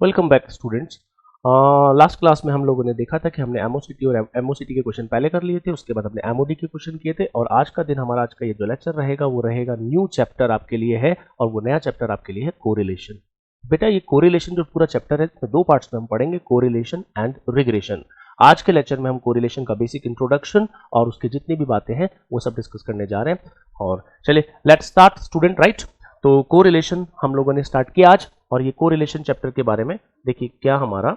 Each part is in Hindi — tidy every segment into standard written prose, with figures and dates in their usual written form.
Welcome back students. Last class में हम लोगों ने देखा था कि हमने एमओसीटी और एमओसीटी के क्वेश्चन पहले कर लिए थे, उसके बाद हमने एमओडी के क्वेश्चन किए थे। और आज का दिन हमारा, आज का ये जो लेक्चर रहेगा वो रहेगा न्यू चैप्टर आपके लिए है, और वो नया चैप्टर आपके लिए है कोरिलेशन। बेटा ये कोरिलेशन जो पूरा चैप्टर है इसमें दो पार्ट्स में हम पढ़ेंगे, कोरिलेशन एंड रिग्रेशन। आज के लेक्चर में हम कोरिलेशन का बेसिक इंट्रोडक्शन और उसकी जितनी भी बातें हैं वो सब डिस्कस करने जा रहे हैं। और चलिए लेट्स स्टार्ट स्टूडेंट, राइट। तो कोरिलेशन हम लोगों ने स्टार्ट किया आज, और ये कोरिलेशन चैप्टर के बारे में देखिए क्या हमारा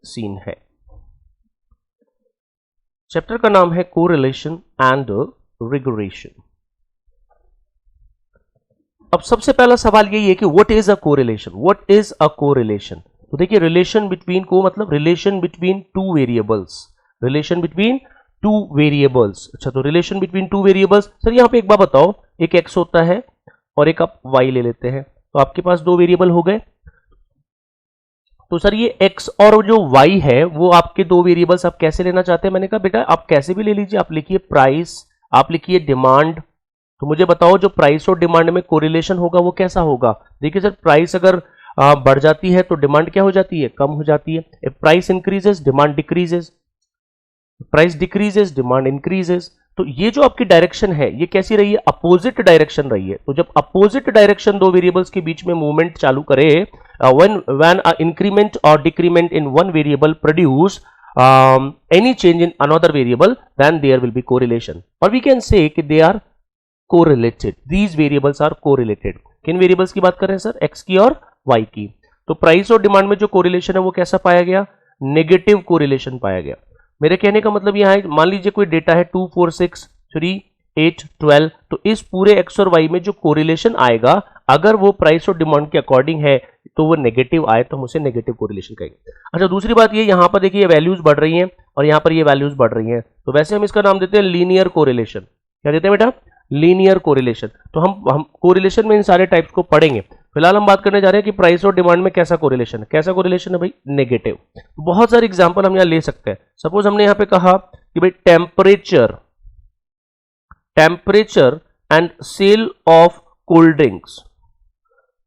सीन है। चैप्टर का नाम है कोरिलेशन एंड रिग्रेशन। अब सबसे पहला सवाल यही है कि what is a correlation, what is a correlation. तो देखिए रिलेशन बिटवीन को मतलब relation between two variables, relation between two variables. अच्छा, तो relation between two variables, sir यहां पे एक बात बताओ, एक x होता है और एक आप y ले लेते हैं, तो आपके पास दो वेरिएबल हो गए। तो सर ये x और जो y है वो आपके दो वेरिएबल्स आप कैसे लेना चाहते हैं। मैंने कहा बेटा आप कैसे भी ले लीजिए, आप लिखिए प्राइस, आप लिखिए डिमांड। तो मुझे बताओ जो प्राइस और डिमांड में कोरिलेशन होगा वो कैसा होगा। देखिए सर प्राइस अगर बढ़ जाती है तो डिमांड क्या हो जाती है, कम हो जाती है। If price increases demand decreases, price decreases demand increases. तो ये जो आपकी डायरेक्शन है ये कैसी रही है, अपोजिट डायरेक्शन रही है। तो जब अपोजिट डायरेक्शन दो वेरिएबल्स के बीच में मूवमेंट चालू करे, when increment or decrement in one variable produce any change in another variable, then there will be correlation, or we can say कि they are correlated, these variables are correlated। किन वेरिएबल्स की बात कर रहे हैं सर, x की और y की। तो प्राइस और डिमांड में जो कोरिलेशन है वो कैसा पाया गया, नेगेटिव कोरिलेशन पाया गया। मेरे कहने का मतलब यहां है, मान लीजिए कोई डेटा है 2 4 6 3 8 12, तो इस पूरे x और y में जो कोरिलेशन आएगा अगर वो प्राइस और डिमांड के अकॉर्डिंग है तो वो नेगेटिव आए तो हम उसे नेगेटिव कोरिलेशन कहेंगे। अच्छा, दूसरी बात ये, यहां पर देखिए ये वैल्यूज बढ़ रही हैं और यहां पर ये वैल्यूज बढ़ रही हैं, तो वैसे हम इसका नाम देते हैं लीनियर कोरिलेशन। क्या देते हैं बेटा, लीनियर कोरिलेशन। तो हम कोरिलेशन में इन सारे टाइप्स को पढ़ेंगे। फिलहाल हम बात करने जा रहे हैं कि प्राइस और डिमांड में कैसा कोरिलेशन है। कैसा कोरिलेशन है भाई, नेगेटिव। बहुत सारे एग्जांपल हम यहां ले सकते हैं। सपोज हमने यहां पे कहा कि भाई temperature and sale of cold drinks.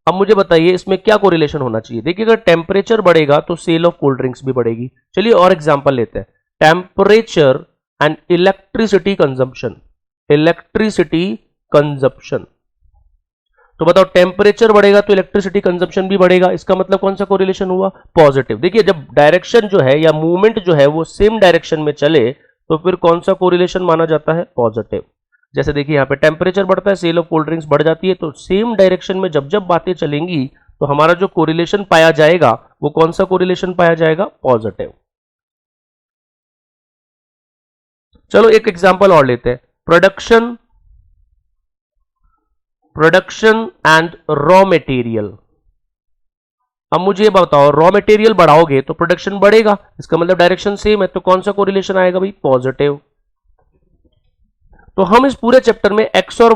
अब मुझे बताइए इसमें क्या कोरिलेशन होना चाहिए। देखिए अगर टेम्परेचर बढ़ेगा तो सेल ऑफ कोल्ड ड्रिंक्स भी बढ़ेगी। चलिए और एग्जांपल लेते हैं, temperature and electricity consumption, electricity consumption. तो बताओ टेम्परेचर बढ़ेगा तो इलेक्ट्रिसिटी कंजम्पशन भी बढ़ेगा, इसका मतलब कौन सा कोरिलेशन हुआ, पॉजिटिव। देखिए जब डायरेक्शन जो है या मूवमेंट जो है वो सेम डायरेक्शन में चले तो फिर कौन सा कोरिलेशन माना जाता है, पॉजिटिव। जैसे देखिए यहाँ पे टेम्परेचर बढ़ता है, सेल ऑफ कोल्ड ड्रिंक्स बढ़ जाती है, तो सेम डायरेक्शन में जब जब बातें चलेंगी तो हमारा जो कोरिलेशन पाया जाएगा वो कौन सा कोरिलेशन पाया जाएगा, पॉजिटिव। चलो एक एग्जांपल और लेते हैं, प्रोडक्शन एंड रॉ मटेरियल। अब मुझे बताओ रॉ मटेरियल बढ़ाओगे तो प्रोडक्शन बढ़ेगा, इसका मतलब डायरेक्शन सेम है, तो कौन सा कोरिलेशन आएगा भाई, पॉजिटिव। तो हम इस पूरे चैप्टर में x और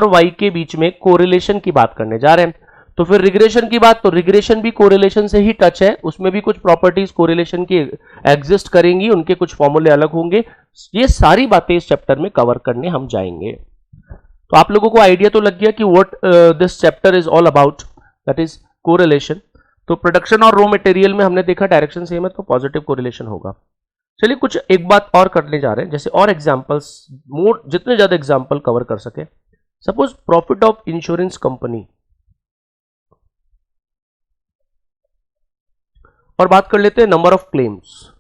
y के बीच में कोरिलेशन की बात करने जा रहे हैं। तो फिर रिग्रेशन की बात, तो रिग्रेशन भी कोरिलेशन से ही टच है, उसमें भी कुछ प्रॉपर्टीज कोरिलेशन की एग्जिस्ट करेंगी, उनके कुछ फॉर्मूले अलग होंगे। ये सारी बातें इस चैप्टर में कवर करने हम जाएंगे। तो आप लोगों को आइडिया तो लग गया कि what this chapter is all about, that is correlation. तो प्रोडक्शन और रॉ मटेरियल में हमने देखा डायरेक्शन सेम है तो पॉजिटिव कोरिलेशन होगा। चलिए कुछ एक बात और करने जा रहे हैं, जैसे और एग्जांपल्स, मोर जितने ज्यादा एग्जांपल कवर कर सके। Suppose profit of insurance company, और बात कर लेते हैं number of claims.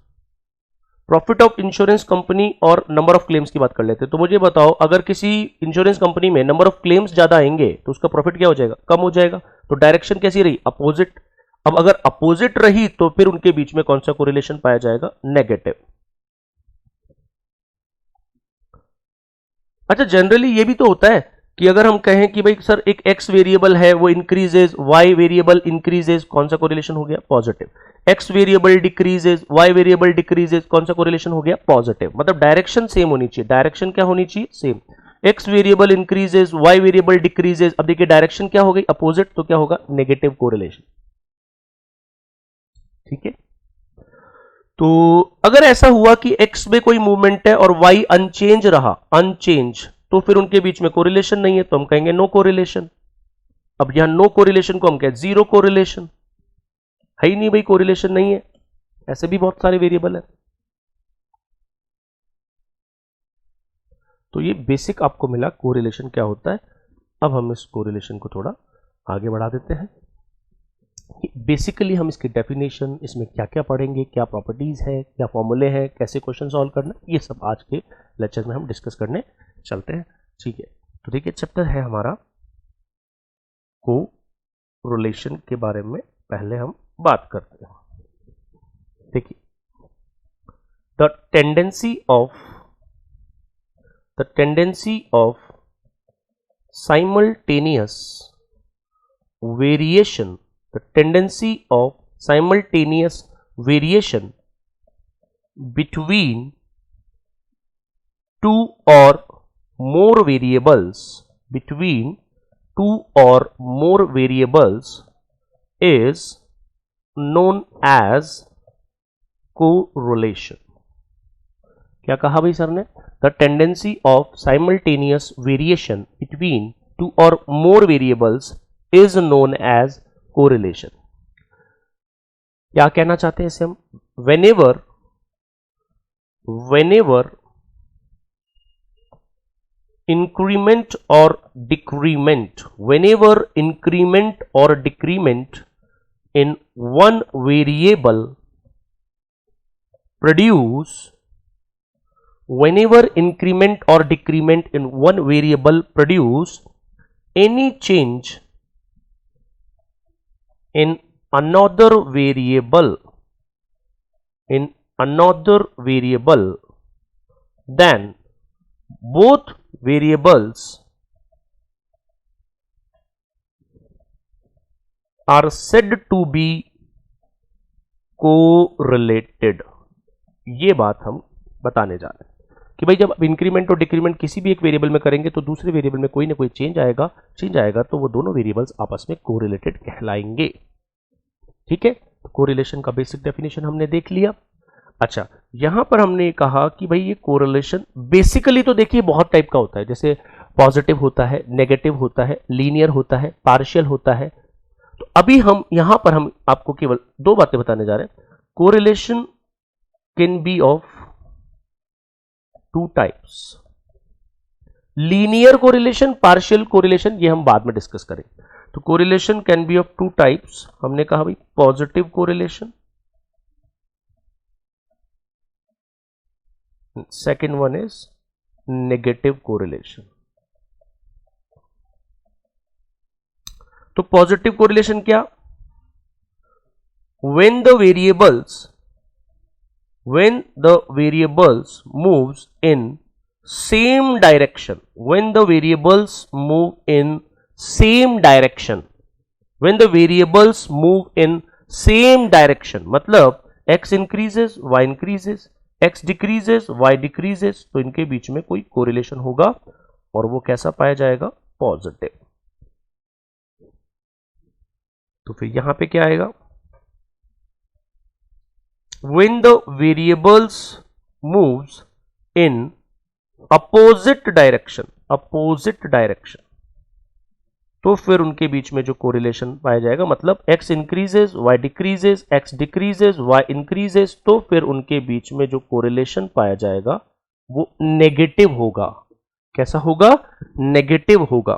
Profit of insurance company और नंबर ऑफ क्लेम्स की बात कर लेते हैं। तो मुझे बताओ अगर किसी इंश्योरेंस कंपनी में नंबर ऑफ क्लेम्स ज्यादा आएंगे तो उसका प्रॉफिट क्या हो जाएगा, कम हो जाएगा। तो डायरेक्शन कैसी रही, अपोजिट। अब अगर अपोजिट रही तो फिर उनके बीच में कौन सा कोरिलेशन पाया जाएगा, नेगेटिव। अच्छा, जनरली ये भी तो होता है कि अगर हम कहें कि भाई सर एक x वेरिएबल है वो इंक्रीजेज, y वेरिएबल इंक्रीजेज, कौन सा कोरिलेशन हो गया, positive. x variable decreases, y variable decreases, कौन सा कोरिलेशन हो गया, पॉजिटिव। मतलब डायरेक्शन सेम होनी चाहिए, डायरेक्शन क्या होनी चाहिए, same. x variable increases, y variable decreases, अब देखिए डायरेक्शन क्या हो गई, अपोजिट, तो क्या होगा, नेगेटिव कोरिलेशन। ठीक है। तो अगर ऐसा हुआ कि x में कोई मूवमेंट है और y अनचेंज रहा, अनचेंज, तो फिर उनके बीच में कोरिलेशन नहीं है, तो हम कहेंगे नो कोरिलेशन। अब यहां नो कोरिलेशन को हम कहते हैं जीरो कोरिलेशन, है ही नहीं भाई, कोरिलेशन नहीं है। ऐसे भी बहुत सारे वेरिएबल है। तो ये बेसिक आपको मिला कोरिलेशन क्या होता है। अब हम इस कोरिलेशन को थोड़ा आगे बढ़ा देते हैं। बेसिकली हम इसकी डेफिनेशन, इसमें क्या क्या पढ़ेंगे, क्या प्रॉपर्टीज है, क्या फॉर्मूले हैं, कैसे क्वेश्चन सॉल्व करना, ये सब आज के लेक्चर में हम डिस्कस करने चलते हैं। ठीक है, तो देखिए चैप्टर है हमारा कोरिलेशन के बारे में पहले हम बात करते हैं। देखिए the tendency of simultaneous variation, the tendency of simultaneous variation between two or more variables, is known as correlation. क्या कहा भाई सर ने? The tendency of simultaneous variation between two और more variables is known as correlation. क्या कहना चाहते हैं इसे हम? whenever increment or decrement in one variable produce any change in another variable, then both variables are said to be correlated। ये बात हम बताने जा रहे हैं कि भाई जब आप इंक्रीमेंट और डिक्रीमेंट किसी भी एक वेरिएबल में करेंगे तो दूसरे वेरिएबल में कोई ना कोई चेंज आएगा तो वो दोनों वेरिएबल्स आपस में कोरिलेटेड कहलाएंगे। ठीक है, तो कोरिलेशन का बेसिक डेफिनेशन हमने देख लिया। अच्छा, यहां पर हमने कहा कि भाई ये कोरिलेशन बेसिकली तो देखिए बहुत टाइप का होता है, जैसे पॉजिटिव होता है, नेगेटिव होता है, लीनियर होता है, पार्शियल होता है। तो अभी हम यहां पर हम आपको केवल दो बातें बताने जा रहे हैं। Correlation can be of two types, linear correlation, partial correlation, ये हम बाद में डिस्कस करें। तो correlation can be of two types. हमने कहा भाई positive correlation, second one is negative correlation. तो पॉजिटिव कोरिलेशन क्या? when the variables moves in same direction, when the variables move in same direction, मतलब x increases y increases, x decreases y decreases, तो इनके बीच में कोई कोरिलेशन होगा और वो कैसा पाया जाएगा? पॉजिटिव। तो फिर यहां पे क्या आएगा? when the variables moves in opposite direction, तो फिर उनके बीच में जो कोरिलेशन पाया जाएगा, मतलब x increases y decreases, x decreases y increases, तो फिर उनके बीच में जो कोरिलेशन पाया जाएगा वो नेगेटिव होगा। कैसा होगा? नेगेटिव होगा।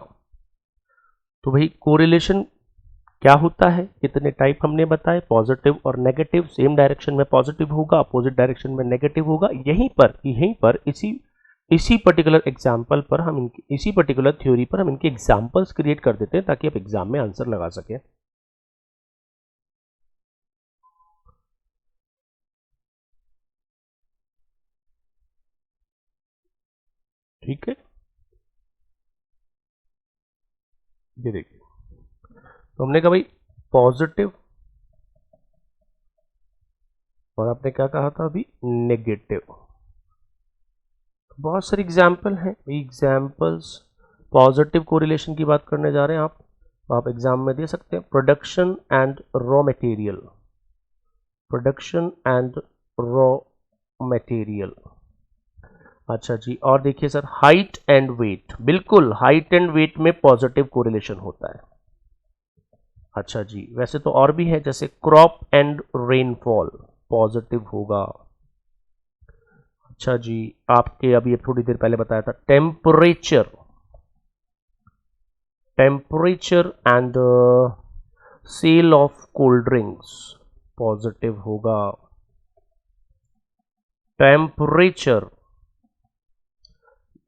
तो भाई कोरिलेशन क्या होता है? कितने टाइप हमने बताए, पॉजिटिव और नेगेटिव। सेम डायरेक्शन में पॉजिटिव होगा, अपोजिट डायरेक्शन में नेगेटिव होगा। यहीं पर इसी पर्टिकुलर एग्जाम्पल पर हम इसी पर्टिकुलर थ्योरी पर हम इनके एग्जाम्पल्स क्रिएट कर देते हैं ताकि आप एग्जाम में आंसर लगा सकें। ठीक है, ये देखिए, तो हमने कहा भाई पॉजिटिव और आपने क्या कहा था अभी? नेगेटिव। बहुत सारे एग्जाम्पल हैं, एग्जाम्पल्स। पॉजिटिव कोरिलेशन की बात करने जा रहे हैं आप एग्जाम में दे सकते हैं। Production and raw material. अच्छा जी, और देखिए सर हाइट एंड वेट। बिल्कुल, हाइट एंड वेट में पॉजिटिव कोरिलेशन होता है। अच्छा जी, वैसे तो और भी है, जैसे क्रॉप एंड रेनफॉल पॉजिटिव होगा। अच्छा जी, आपके अभी थोड़ी देर पहले बताया था temperature, temperature and sale of cold drinks positive होगा। Temperature,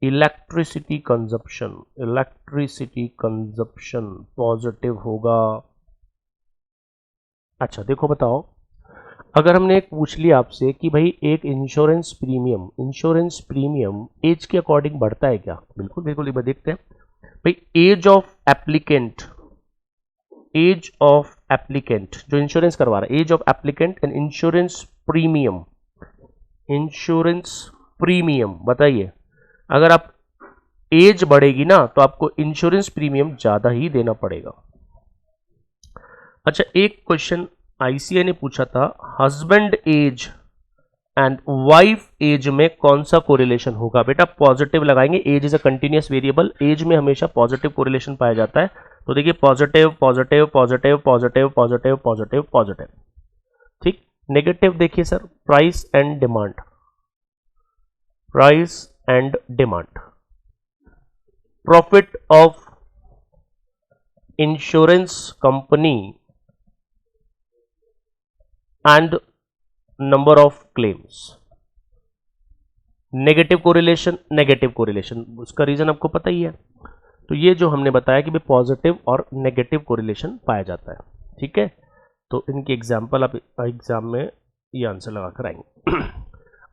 electricity consumption, electricity consumption positive होगा। अच्छा देखो बताओ, अगर हमने एक पूछ लिया आपसे कि भाई एक insurance premium, insurance premium age के अकॉर्डिंग बढ़ता है क्या? बिल्कुल बिल्कुल, एक बार देखते हैं भाई। Age of applicant, age of applicant जो इंश्योरेंस करवा रहा है, age of applicant and insurance premium, insurance premium बताइए। अगर आप एज बढ़ेगी ना तो आपको इंश्योरेंस प्रीमियम ज्यादा ही देना पड़ेगा। अच्छा, एक क्वेश्चन आईसीए ने पूछा था, husband age and wife age में कौन सा कोरिलेशन होगा? बेटा पॉजिटिव लगाएंगे, age is a continuous variable, age में हमेशा पॉजिटिव कोरिलेशन पाया जाता है। तो देखिए positive positive positive positive positive positive positive, ठीक। नेगेटिव देखिए sir, price and demand, price and demand, profit of insurance company and number of claims, negative correlation, negative correlation, उसका रीजन आपको पता ही है। तो ये जो हमने बताया कि भाई पॉजिटिव और नेगेटिव कोरिलेशन पाया जाता है, ठीक है। तो इनके एग्जाम्पल आप एग्जाम में ये आंसर लगा कर आएंगे।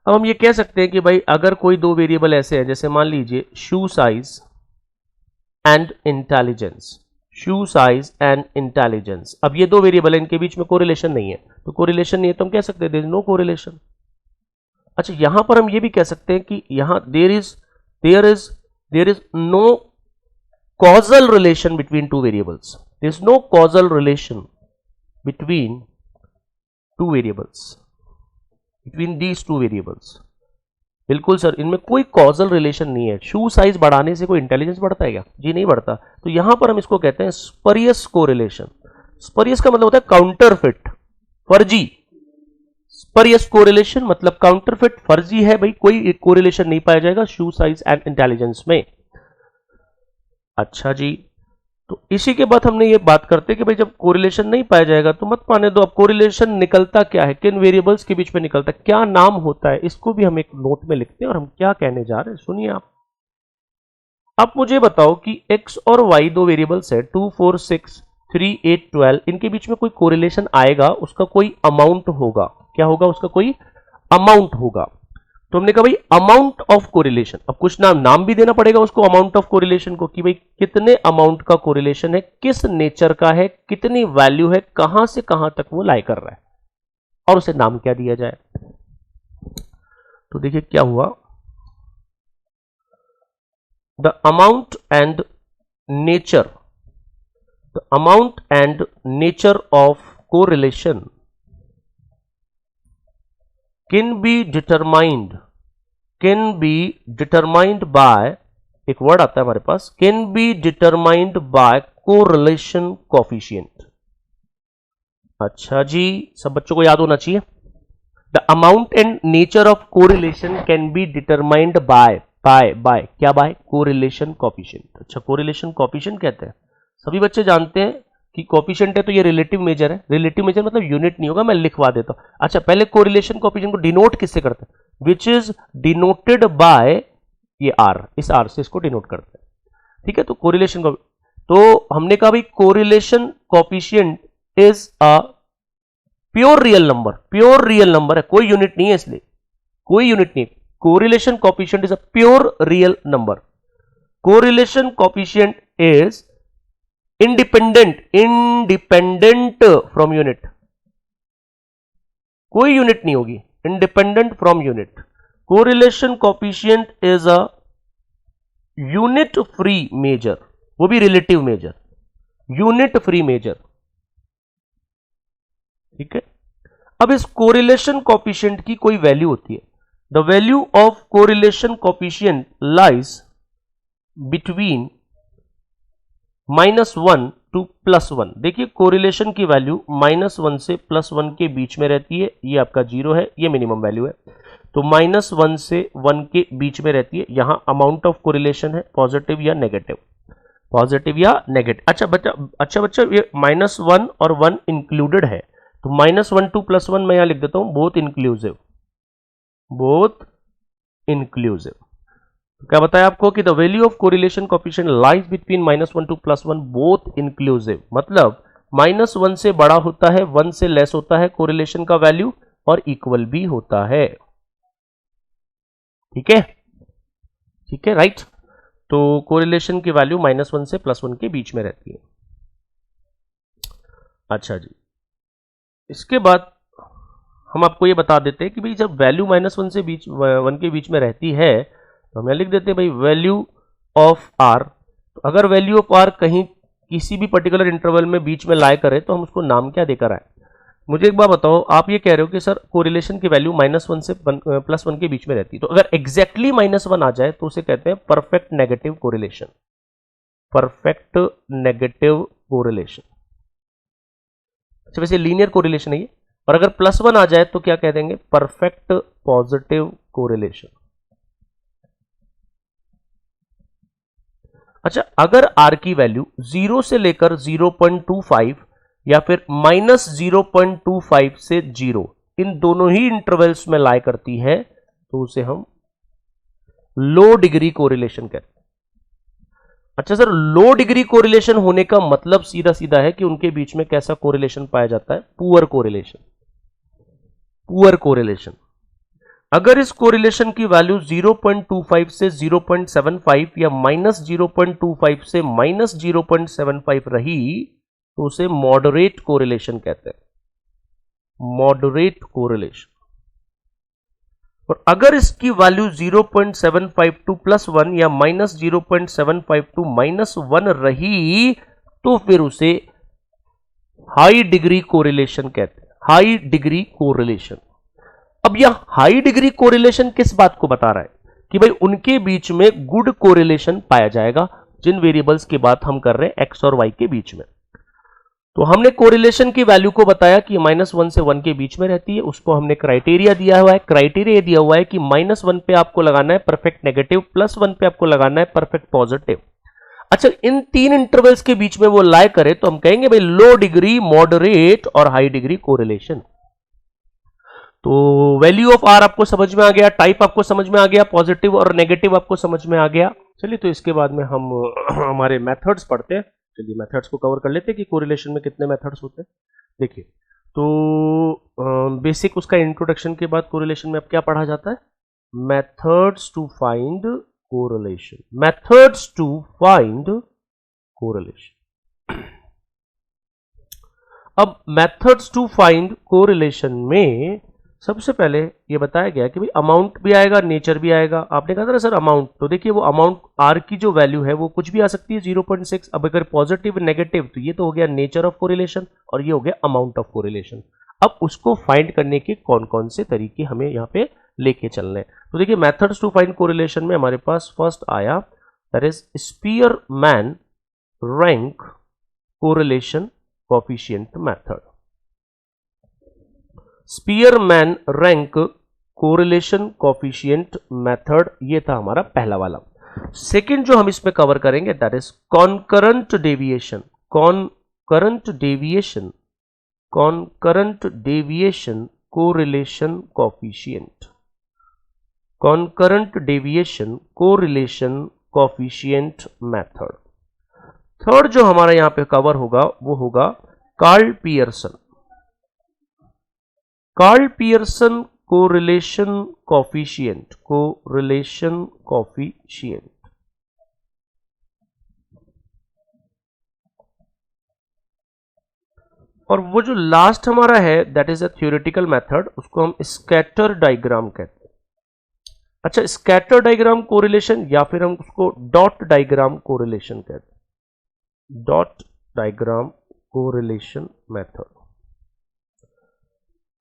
अब हम ये कह सकते हैं कि भाई अगर कोई दो वेरिएबल ऐसे हैं, जैसे मान लीजिए शू size and intelligence, shoe size and intelligence, अब ये दो वेरिएबल है, इनके बीच में कोरिलेशन नहीं है, तो कोरिलेशन नहीं है तो हम कह सकते हैं देयर इज नो कोरिलेशन। अच्छा, यहां पर हम ये भी कह सकते हैं कि यहां there is no causal relation between two variables, there is no causal relation between two variables, between these two variables. बिल्कुल सर, इनमें कोई कॉजल रिलेशन नहीं है। शू साइज बढ़ाने से कोई इंटेलिजेंस बढ़ता है क्या? जी नहीं बढ़ता। तो यहां पर हम इसको कहते हैं स्परियस कोरिलेशन। स्परियस का मतलब होता है काउंटरफिट, फर्जी। स्परियस कोरिलेशन मतलब काउंटरफिट, फर्जी है भाई, कोई कोरिलेशन नहीं पाया जाएगा शू साइज एंड इंटेलिजेंस में। अच्छा जी, तो इसी के बाद हमने ये बात करते हैं कि भाई जब कोरिलेशन नहीं पाया जाएगा तो मत पाने दो। अब कोरिलेशन निकलता क्या है, किन वेरिएबल्स के बीच में निकलता है, क्या नाम होता है, इसको भी हम एक नोट में लिखते हैं और हम क्या कहने जा रहे हैं सुनिए आप। अब मुझे बताओ कि x और y दो वेरिएबल्स है, 2 4 6 3 8 12, इनके बीच में कोई कोरिलेशन आएगा, उसका कोई अमाउंट होगा। क्या होगा? उसका कोई अमाउंट होगा। तो हमने कहा भाई अमाउंट ऑफ कोरिलेशन, अब कुछ नाम भी देना पड़ेगा उसको अमाउंट ऑफ कोरिलेशन को, कि भाई कितने अमाउंट का कोरिलेशन है, किस नेचर का है, कितनी वैल्यू है, कहां से कहां तक वो लाई कर रहा है, और उसे नाम क्या दिया जाए। तो देखिए क्या हुआ, the amount and nature, the amount and nature of correlation can be determined by, एक वर्ड आता है हमारे पास, can be determined by correlation coefficient। अच्छा जी, सब बच्चों को याद होना चाहिए, the amount and nature of correlation can be determined by क्या by correlation coefficient। अच्छा, correlation coefficient कहते हैं, सभी बच्चे जानते हैं कि कोफिशिएंट है तो ये रिलेटिव मेजर है। रिलेटिव मेजर मतलब यूनिट नहीं होगा, मैं लिखवा देता हूं। अच्छा, पहले कोरिलेशन कोफिशिएंट को डिनोट किससे करते हैं? विच इज डिनोटेड बाय ये आर, इस आर से इसको डिनोट करते हैं, ठीक है। तो कोरिलेशन को, तो हमने कहा भाई correlation coefficient is a pure real number, pure real number है, कोई यूनिट नहीं है, इसलिए कोई यूनिट नहीं। Correlation coefficient is a pure real number. Correlation coefficient is independent from unit, कोई यूनिट नहीं होगी, independent from unit. Correlation coefficient is a unit free measure, वो भी relative measure, unit free measure, ठीक है। अब इस कोरिलेशन कोफिशिएंट की कोई वैल्यू होती है, the value of correlation coefficient lies between -1 to +1, देखिए कोरिलेशन की वैल्यू -1 से +1 के बीच में रहती है, ये आपका 0 है, ये मिनिमम वैल्यू है, तो -1 से 1 के बीच में रहती है। यहां अमाउंट ऑफ कोरिलेशन है पॉजिटिव या नेगेटिव, पॉजिटिव या नेगेटिव। अच्छा बच्चा ये -1 और 1 इंक्लूडेड है, तो -1 टू +1 मैं यहां लिख देता हूं बोथ इंक्लूसिव, बोथ इंक्लूसिव। क्या बताया आपको कि the value of correlation coefficient lies between -1 to +1 both inclusive, मतलब -1 से बड़ा होता है, 1 से लेस होता है कोरिलेशन का वैल्यू, और इक्वल भी होता है। ठीक है, ठीक है, राइट। तो कोरिलेशन की वैल्यू -1 से +1 के बीच में रहती है। अच्छा जी, इसके बाद हम आपको ये बता देते हैं कि भाई जब वैल्यू -1 से 1 के बीच में रहती है तो हम लिख देते हैं भाई वैल्यू ऑफ आर। तो अगर वैल्यू ऑफ आर कहीं किसी भी पर्टिकुलर इंटरवल में बीच में लाए करे तो हम उसको नाम क्या देकर आए। मुझे एक बात बताओ, आप ये कह रहे हो कि सर कोरिलेशन की वैल्यू -1 से +1 के बीच में रहती है, तो अगर एग्जैक्टली -1 आ जाए तो उसे कहते हैं perfect negative correlation, perfect negative correlation. अच्छा, वैसे लीनियर कोरिलेशन है ये, और अगर +1 आ जाए तो क्या कह देंगे, परफेक्ट पॉजिटिव कोरिलेशन। अच्छा, अगर आर की वैल्यू 0 से लेकर 0.25 या फिर -0.25 से 0, इन दोनों ही इंटरवल्स में लाई करती है तो उसे हम लो डिग्री कोरिलेशन कहते हैं। अच्छा सर, लो डिग्री कोरिलेशन होने का मतलब सीधा सीधा है कि उनके बीच में कैसा कोरिलेशन पाया जाता है, पुअर कोरिलेशन, पुअर कोरिलेशन। अगर इस कोरिलेशन की वैल्यू 0.25 से 0.75 या -0.25 से -0.75 रही तो उसे मॉडरेट कोरिलेशन कहते हैं, मॉडरेट कोरिलेशन। और अगर इसकी वैल्यू 0.75 टू +1 या -0.75 टू -1 रही तो फिर उसे हाई डिग्री कोरिलेशन कहते हैं, हाई डिग्री कोरिलेशन। अब यह हाई डिग्री कोरिलेशन किस बात को बता रहा है कि भाई उनके बीच में गुड कोरिलेशन पाया जाएगा जिन वेरिएबल्स की बात हम कर रहे हैं एक्स और वाई के बीच में। तो हमने कोरिलेशन की वैल्यू को बताया कि -1 से 1 के बीच में रहती है, उसको हमने क्राइटेरिया दिया हुआ है। क्राइटेरिया दिया हुआ है कि -1 पे आपको लगाना है परफेक्ट नेगेटिव, +1 पे आपको लगाना है परफेक्ट पॉजिटिव। अच्छा, इन तीन इंटरवल्स के बीच में वो लाई करे तो हम कहेंगे भाई लो डिग्री, मॉडरेट और हाई डिग्री कोरिलेशन। तो वैल्यू ऑफ आर आपको समझ में आ गया, टाइप आपको समझ में आ गया, पॉजिटिव और नेगेटिव आपको समझ में आ गया। चलिए, तो इसके बाद में हम हमारे मेथड्स पढ़ते हैं। चलिए मेथड्स को कवर कर लेते हैं कि कोरिलेशन में कितने मेथड्स होते हैं। देखिए, तो बेसिक उसका इंट्रोडक्शन के बाद कोरिलेशन में अब क्या पढ़ा जाता है, methods to find correlation, methods to find correlation. अब मेथड्स टू फाइंड कोरिलेशन में सबसे पहले ये बताया गया कि भाई अमाउंट भी आएगा, नेचर भी आएगा। आपने कहा था ना सर अमाउंट, तो देखिए वो अमाउंट आर की जो वैल्यू है वो कुछ भी आ सकती है, 0.6। अब अगर पॉजिटिव नेगेटिव तो ये तो हो गया नेचर ऑफ कोरिलेशन और ये हो गया अमाउंट ऑफ कोरिलेशन। अब उसको फाइंड करने के कौन कौन से तरीके हमें यहाँ पे लेके चलने हैं। तो देखिए मेथड्स टू फाइंड कोरिलेशन में हमारे पास फर्स्ट आया that is Spearman rank correlation coefficient method. Spearman rank correlation coefficient method, ये था हमारा पहला वाला। सेकंड जो हम इसमें कवर करेंगे that is concurrent deviation, concurrent deviation, concurrent deviation correlation coefficient, concurrent deviation correlation coefficient method. Third जो हमारा यहां पे कवर होगा वो होगा Karl Pearson, Karl Pearson correlation coefficient, correlation coefficient. और वो जो लास्ट हमारा है that is a theoretical method, उसको हम स्कैटर डायग्राम कहते हैं। अच्छा, स्कैटर डायग्राम कोरिलेशन या फिर हम उसको डॉट डायग्राम कोरिलेशन कहते हैं, डॉट डायग्राम कोरिलेशन मेथड।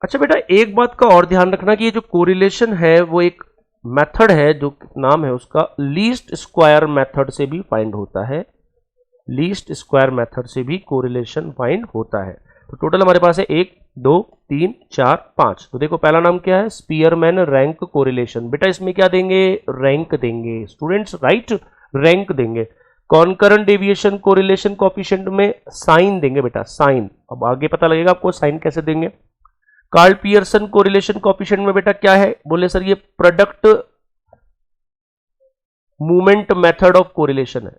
अच्छा बेटा, एक बात का और ध्यान रखना कि ये जो कोरिलेशन है वो एक मेथड है जो नाम है उसका लीस्ट स्क्वायर मेथड से भी फाइंड होता है, लीस्ट स्क्वायर मेथड से भी कोरिलेशन फाइंड होता है। तो टोटल हमारे पास है 1 2 3 4 5। तो देखो पहला नाम क्या है, स्पीयरमैन रैंक कोरिलेशन। बेटा इसमें क्या देंगे, रैंक देंगे स्टूडेंट्स, राइट, रैंक देंगे। कॉन्करेंट डेविएशन कोरिलेशन कोएफिशिएंट में साइन देंगे बेटा, साइन। अब आगे पता लगेगा आपको साइन कैसे देंगे। कार्ल पियर्सन कोरिलेशन कोएफिशिएंट में बेटा क्या है, बोले सर ये product movement method of correlation है,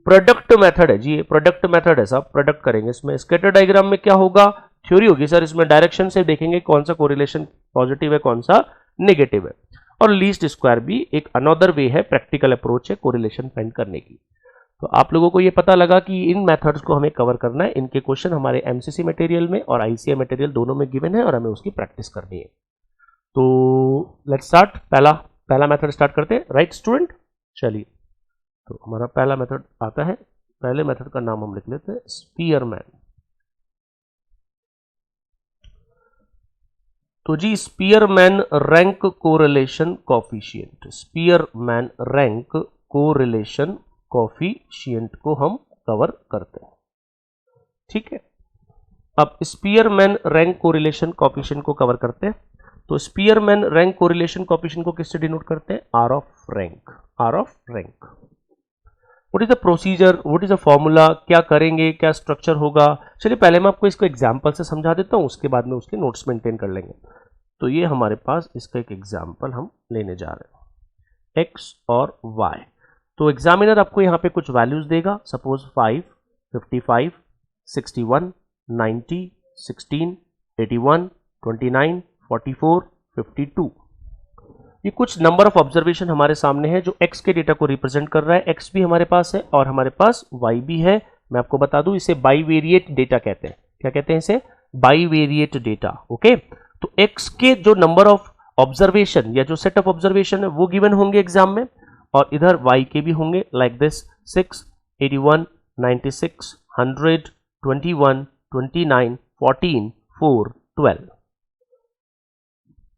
प्रोडक्ट मेथड है जी, ये प्रोडक्ट मेथड है साहब, प्रोडक्ट करेंगे इसमें। स्कैटर डायग्राम में क्या होगा, थ्योरी होगी सर, इसमें डायरेक्शन से देखेंगे कौन सा कोरिलेशन पॉजिटिव है कौन सा नेगेटिव है। और लीस्ट स्क्वायर भी एक अनदर वे है, प्रैक्टिकल अप्रोच है कोरिलेशन फाइंड करने की। तो आप लोगों को ये पता लगा कि इन मेथड्स को हमें कवर करना है। इनके क्वेश्चन हमारे एमसीसी मटेरियल में और आईसीआई मटेरियल दोनों में गिवन है और हमें उसकी प्रैक्टिस करनी है। तो लेट्स स्टार्ट, पहला मेथड स्टार्ट करते हैं, राइट स्टूडेंट। चलिए, तो हमारा पहला मेथड आता है, पहले मेथड का नाम हम लिख लेते हैं स्पीयरमैन। तो जी Spearman rank correlation coefficient, Spearman rank correlation coefficient को हम कवर करते हैं, ठीक है। अब स्पीयरमैन रैंक कोरिलेशन कोएफिशिएंट को कवर करते हैं। तो स्पीयरमैन रैंक कोरिलेशन कोएफिशिएंट को किससे डिनोट करते हैं, R of rank, R of rank. What is the procedure, what is the formula, क्या करेंगे, क्या स्ट्रक्चर होगा। चलिए पहले मैं आपको इसको एग्जांपल से समझा देता हूं, उसके बाद में उसके नोट्स मेंटेन कर लेंगे। तो ये हमारे पास इसका एक एग्जांपल हम लेने जा रहे हैं, एक्स और वाई। तो एग्जामिनर आपको यहाँ पे कुछ वैल्यूज देगा, सपोज 5, 55, 61, 90, 16, 81, 29, 44, 52। ये कुछ नंबर ऑफ ऑब्जर्वेशन हमारे सामने है जो x के डेटा को रिप्रेजेंट कर रहा है। x भी हमारे पास है और हमारे पास y भी है। मैं आपको बता दूं इसे बाईवेरिएट डेटा कहते हैं। क्या कहते हैं इसे, बाईवेरिएट डेटा। ओके, तो x के जो नंबर ऑफ ऑब्जर्वेशन या जो सेट ऑफ ऑब्जर्वेशन है वो गिवन होंगे एग्जाम में, और इधर y के भी होंगे, लाइक दिस 6, 81, 96, 100, 21, 29, 14, 4, 12।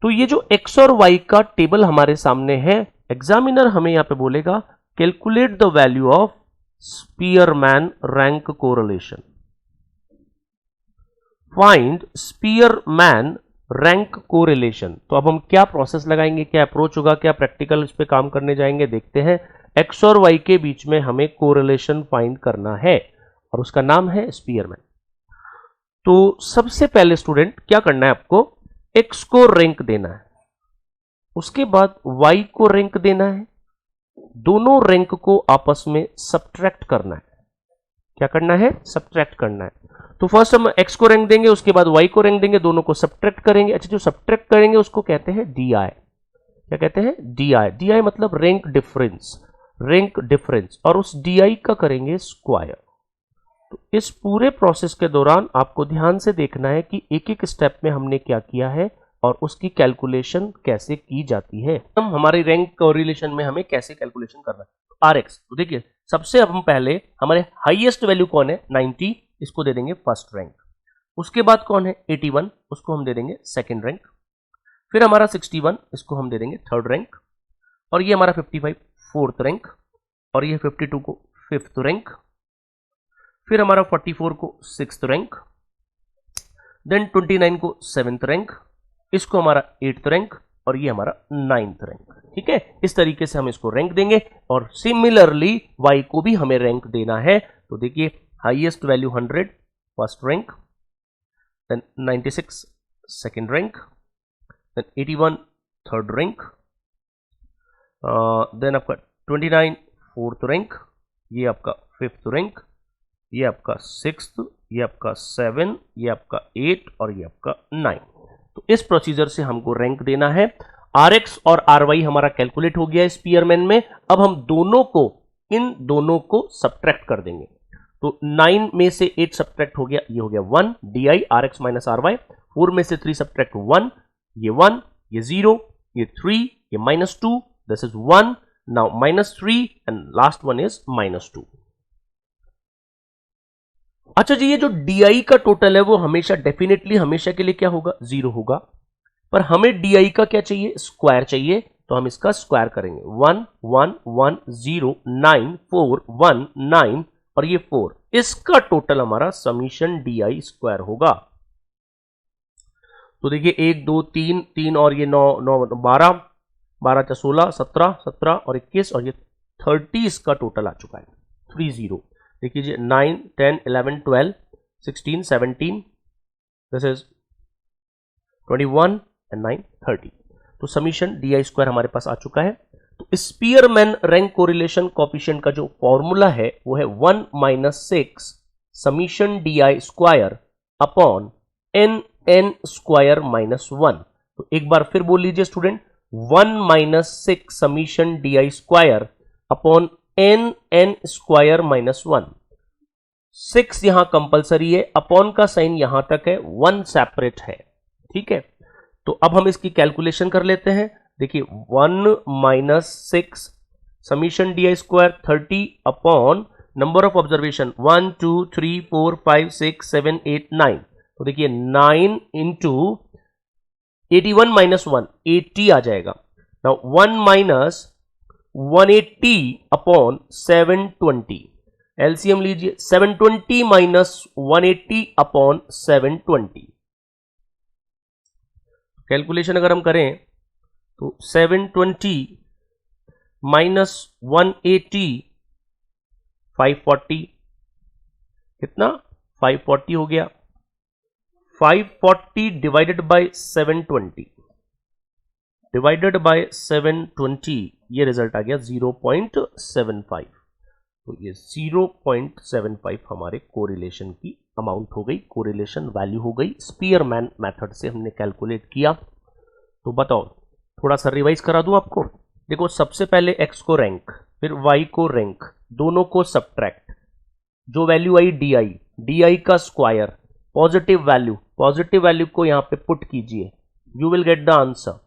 तो ये जो x और y का टेबल हमारे सामने है, एग्जामिनर हमें यहां पे बोलेगा calculate the value of Spearman rank correlation, find Spearman rank correlation. तो अब हम क्या प्रोसेस लगाएंगे, क्या अप्रोच होगा, क्या प्रैक्टिकल इस पे काम करने जाएंगे, देखते हैं। x और y के बीच में हमें कोरिलेशन फाइंड करना है और उसका नाम है स्पीयरमैन। तो सबसे पहले स्टूडेंट क्या करना है, आपको x को रैंक देना है, उसके बाद y को रैंक देना है, दोनों रैंक को आपस में सब्ट्रैक्ट करना है। क्या करना है, सब्ट्रैक्ट करना है। तो फर्स्ट हम x को रैंक देंगे, उसके बाद y को रैंक देंगे, दोनों को सब्ट्रैक्ट करेंगे। अच्छा, जो सब्ट्रैक्ट करेंगे उसको कहते हैं डी आई। क्या कहते हैं, डी आई। डी आई मतलब रैंक डिफरेंस, रैंक डिफरेंस, और उस डी आई का करेंगे स्क्वायर। तो इस पूरे प्रोसेस के दौरान आपको ध्यान से देखना है कि एक एक स्टेप में हमने क्या किया है और उसकी कैलकुलेशन कैसे की जाती है। हम हमारी रैंक कोरिलेशन में हमें कैसे कैलकुलेशन करना है। तो आर एक्स, तो देखिए सबसे हम पहले हमारे हाईएस्ट वैल्यू कौन है, 90, इसको दे देंगे फर्स्ट रैंक। उसके बाद कौन है 81, उसको हम दे देंगे सेकेंड रैंक। फिर हमारा 61, इसको हम दे देंगे थर्ड रैंक। और ये हमारा 55 फोर्थ रैंक, और ये 52 को फिफ्थ रैंक। फिर हमारा 44 को सिक्स्थ रैंक, देन 29 को सेवेंथ रैंक, इसको हमारा 8th रैंक, और ये हमारा 9th रैंक। ठीक है, इस तरीके से हम इसको रैंक देंगे। और सिमिलरली y को भी हमें रैंक देना है। तो देखिए highest value 100 first rank, then 96 second rank, then 81 third rank, then आपका 29 फोर्थ रैंक, ये आपका फिफ्थ रैंक, ये आपका सिक्स्थ, ये आपका 7, ये आपका 8 और ये आपका 9। तो इस प्रोसीजर से हमको रैंक देना है। Rx और Ry हमारा कैलकुलेट हो गया है स्पीयरमैन में। अब हम दोनों को, इन दोनों को सब्ट्रैक्ट कर देंगे। तो 9 में से 8 सब्ट्रैक्ट हो गया, ये हो गया 1 di Rx माइनस Ry। 4 में से 3 सब्ट्रैक्ट 1, ये 1, ये 0, ये 3, ये -2, this is 1, now -3 and last one is -2। अच्छा जी, ये जो di का टोटल है वो हमेशा डेफिनेटली हमेशा के लिए क्या होगा, 0 होगा। पर हमें di का क्या चाहिए, स्क्वायर चाहिए। तो हम इसका स्क्वायर करेंगे, 1 1 1 0 9 4 1 9 और ये 4, इसका टोटल हमारा समीशन DI स्क्वायर होगा। तो देखिए 1 2 3 3 और ये 9 9 12 12 × 16 17 17 और 21 और ये 30 इसका टोटल आ चुका है 30। देखिए 9 10 11 12 16 17 दिस इज 21 एंड 9 30। तो समीशन DI स्क्वायर हमारे पास आ चुका है। तो स्पीयरमैन रैंक कोरिलेशन कोएफिशिएंट का जो फॉर्मूला है वो है 1 - 6 summation DI square upon n square -1। तो एक बार फिर बोल लीजिए student, 1 - 6 summation DI square upon n square -1। 6 यहां कंपलसरी है, अपॉन का साइन यहां तक है, 1 सेपरेट है, ठीक है। तो अब हम इसकी कैलकुलेशन कर लेते हैं। देखिए 1 - 6 summation DI square 30 upon number of observation 1 2 3 4 5 6 7 8 9। तो देखिए 9 इंटू 81 - 1 80 आ जाएगा। नाउ 1 माइनस 180 अपॉन 720, एलसीएम लीजिए 720 माइनस 180 अपॉन 720। कैलकुलेशन अगर हम करें तो 720 माइनस 180 540, कितना 540 हो गया। 540 डिवाइडेड बाय 720 डिवाइडेड बाय 720 ये रिजल्ट आ गया 0.75। तो ये 0.75 हमारे कोरिलेशन की अमाउंट हो गई, कोरिलेशन वैल्यू हो गई। स्पीयरमैन मेथड से हमने कैलकुलेट किया। तो बताओ, थोड़ा सा रिवाइज करा दूं आपको। देखो सबसे पहले x को रैंक, फिर y को रैंक, दोनों को सब्ट्रैक्ट, जो वैल्यू आई DI का स्क्वायर, पॉजिटिव वैल्यू को यहां पे पुट कीजिए, you will get the answer.